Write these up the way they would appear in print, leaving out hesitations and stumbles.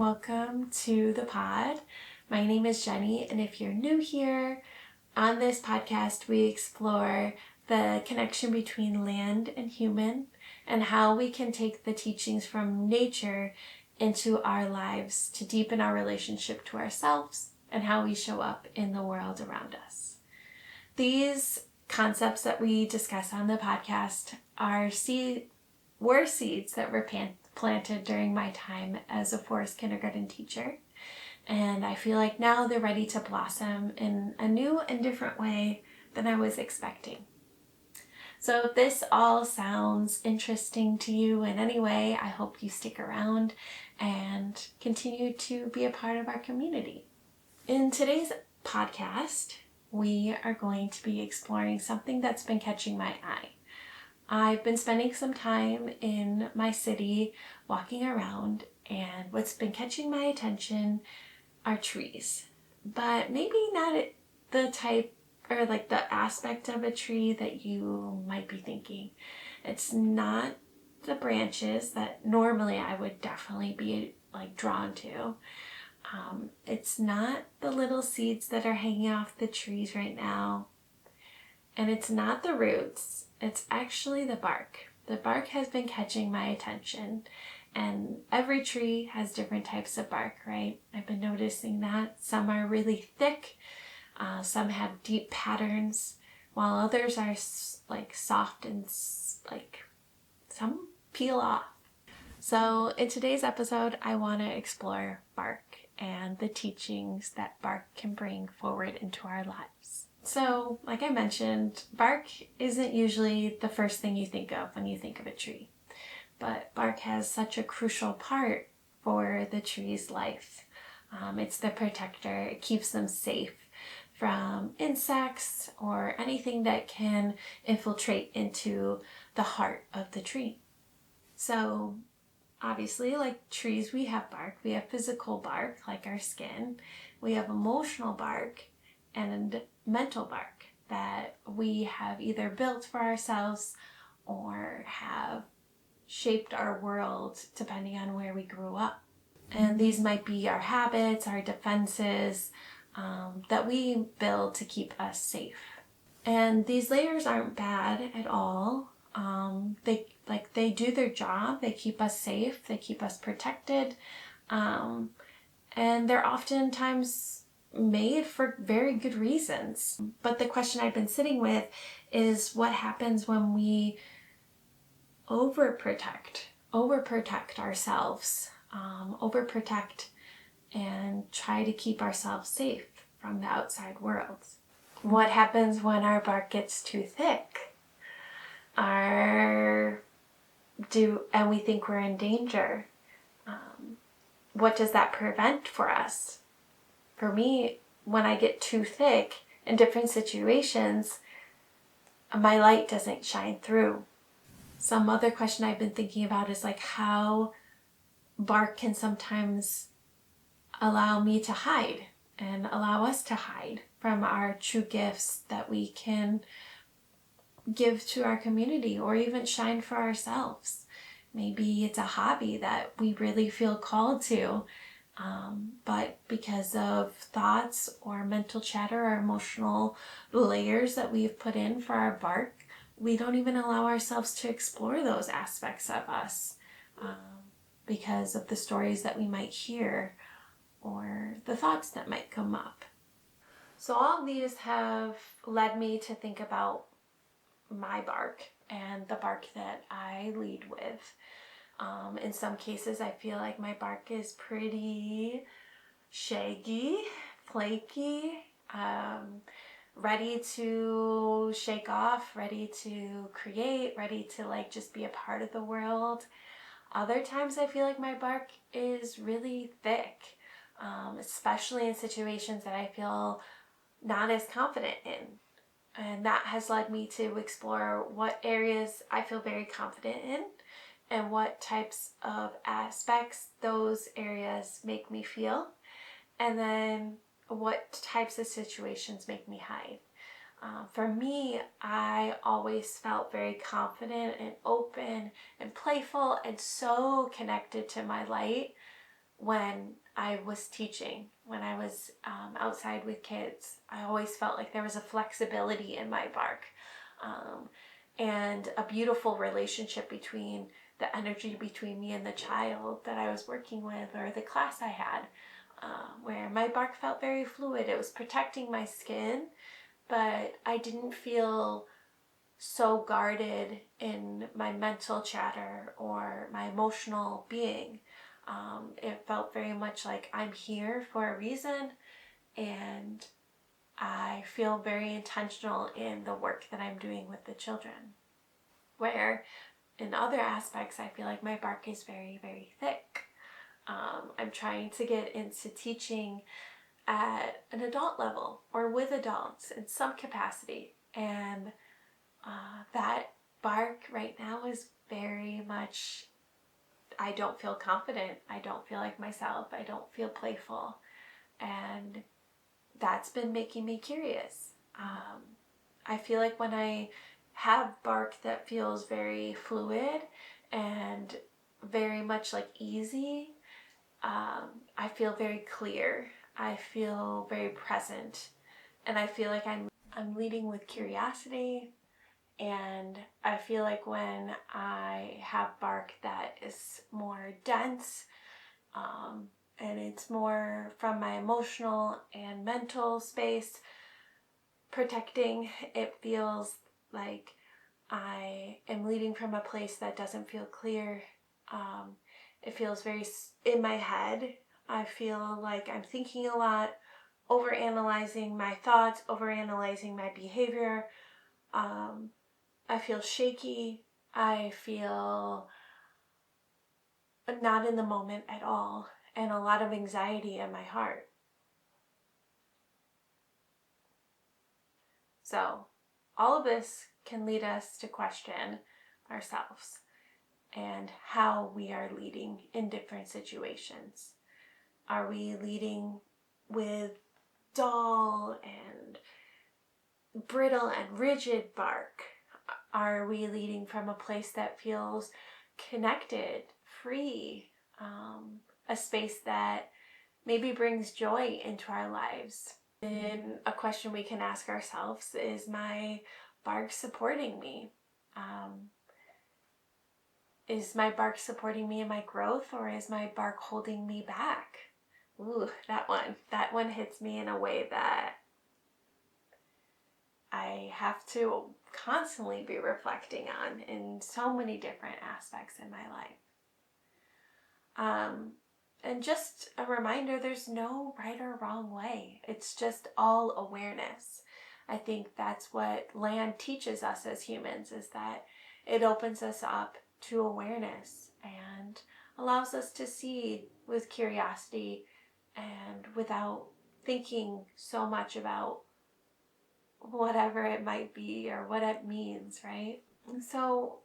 Welcome to the pod. My name is Jenny, and if you're new here, on this podcast we explore the connection between land and human and how we can take the teachings from nature into our lives to deepen our relationship to ourselves and how we show up in the world around us. These concepts that we discuss on the podcast were seeds that were planted during my time as a forest kindergarten teacher. And I feel like now they're ready to blossom in a new and different way than I was expecting. So if this all sounds interesting to you in any way, I hope you stick around and continue to be a part of our community. In today's podcast, we are going to be exploring something that's been catching my eye. I've been spending some time in my city walking around, and what's been catching my attention are trees. But maybe not the type or like the aspect of a tree that you might be thinking. It's not the branches that normally I would definitely be drawn to. It's not the little seeds that are hanging off the trees right now. And it's not the roots, it's actually the bark. The bark has been catching my attention, and every tree has different types of bark, right? I've been noticing that. Some are really thick, some have deep patterns, while others are soft and some peel off. So in today's episode, I want to explore bark and the teachings that bark can bring forward into our lives. So, like I mentioned, bark isn't usually the first thing you think of when you think of a tree, but bark has such a crucial part for the tree's life. It's the protector. It keeps them safe from insects or anything that can infiltrate into the heart of the tree. So, obviously, like trees, we have bark. We have physical bark, like our skin. We have emotional bark and mental bark that we have either built for ourselves or have shaped our world depending on where we grew up. And these might be our habits, our defenses that we build to keep us safe. And these layers aren't bad at all. They do their job. They keep us safe. They keep us protected. And they're oftentimes made for very good reasons. But the question I've been sitting with is what happens when we overprotect ourselves, overprotect and try to keep ourselves safe from the outside world. What happens when our bark gets too thick? And we think we're in danger? What does that prevent for us? For me, when I get too thick in different situations, my light doesn't shine through. Some other question I've been thinking about is how bark can sometimes allow me to hide and allow us to hide from our true gifts that we can give to our community or even shine for ourselves. Maybe it's a hobby that we really feel called to, but because of thoughts or mental chatter or emotional layers that we've put in for our bark, we don't even allow ourselves to explore those aspects of us because of the stories that we might hear or the thoughts that might come up. So all of these have led me to think about my bark and the bark that I lead with. In some cases, I feel like my bark is pretty shaggy, flaky, ready to shake off, ready to create, ready to just be a part of the world. Other times I feel like my bark is really thick, especially in situations that I feel not as confident in. And that has led me to explore what areas I feel very confident in and what types of aspects those areas make me feel, and then what types of situations make me hide. For me, I always felt very confident and open and playful and so connected to my light when I was teaching, when I was outside with kids. I always felt like there was a flexibility in my bark, and a beautiful relationship between the energy between me and the child that I was working with, or the class I had, where my bark felt very fluid. It was protecting my skin, but I didn't feel so guarded in my mental chatter or my emotional being. It felt very much like I'm here for a reason, and I feel very intentional in the work that I'm doing with the children. Where in other aspects, I feel like my bark is very, very thick. I'm trying to get into teaching at an adult level or with adults in some capacity, and that bark right now is very much, I don't feel confident. I don't feel like myself. I don't feel playful. And that's been making me curious. I feel like when I have bark that feels very fluid and very much like easy, I feel very clear. I feel very present. And I feel like I'm leading with curiosity. And I feel like when I have bark that is more dense, and it's more from my emotional and mental space protecting, it feels like I am leading from a place that doesn't feel clear. It feels very in my head. I feel like I'm thinking a lot, overanalyzing my thoughts, overanalyzing my behavior. I feel shaky. I feel not in the moment at all, and a lot of anxiety in my heart. So, all of this can lead us to question ourselves and how we are leading in different situations. Are we leading with dull and brittle and rigid bark? Are we leading from a place that feels connected, free, a space that maybe brings joy into our lives? And a question we can ask ourselves is, my bark supporting me? Is my bark supporting me in my growth, or is my bark holding me back? Ooh, that one hits me in a way that I have to constantly be reflecting on in so many different aspects in my life. And just a reminder, there's no right or wrong way. It's just all awareness. I think that's what land teaches us as humans, is that it opens us up to awareness and allows us to see with curiosity and without thinking so much about whatever it might be or what it means, right? So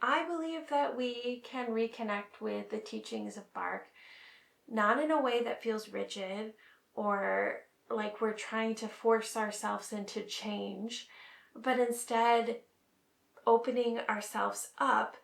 I believe that we can reconnect with the teachings of bark, not in a way that feels rigid or like we're trying to force ourselves into change, but instead opening ourselves up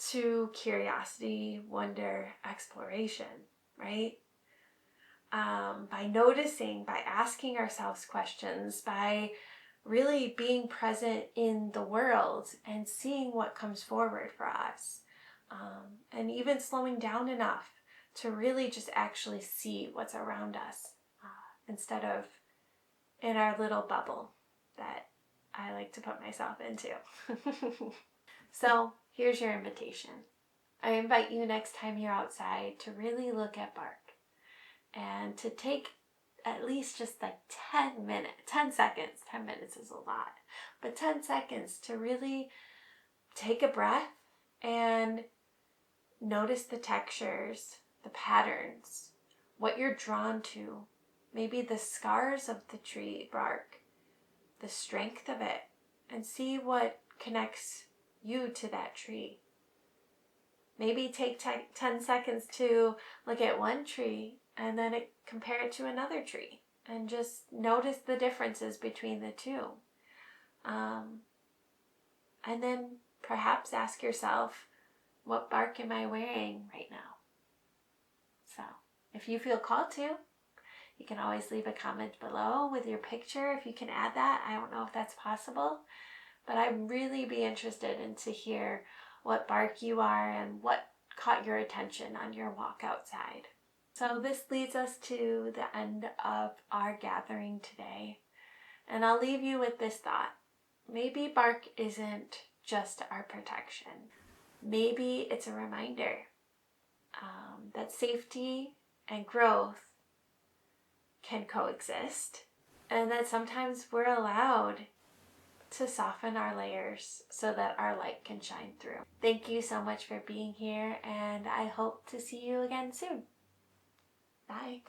to curiosity, wonder, exploration, right? By noticing, by asking ourselves questions, by really being present in the world and seeing what comes forward for us. And even slowing down enough to really just actually see what's around us, instead of in our little bubble that I like to put myself into. So here's your invitation. I invite you next time you're outside to really look at bark and to take at least just like 10 seconds. 10 minutes is a lot, but 10 seconds to really take a breath and notice the textures, the patterns, what you're drawn to, maybe the scars of the tree bark, the strength of it, and see what connects you to that tree. Maybe take 10 seconds to look at one tree and then compare it to another tree and just notice the differences between the two. And then perhaps ask yourself, what bark am I wearing right now? if you feel called to. You can always leave a comment below with your picture if you can add that. I don't know if that's possible, but I'd really be interested in to hear what bark you are and what caught your attention on your walk outside. So this leads us to the end of our gathering today. And I'll leave you with this thought. Maybe bark isn't just our protection. Maybe it's a reminder that safety and growth can coexist, and that sometimes we're allowed to soften our layers so that our light can shine through. Thank you so much for being here, and I hope to see you again soon. Bye.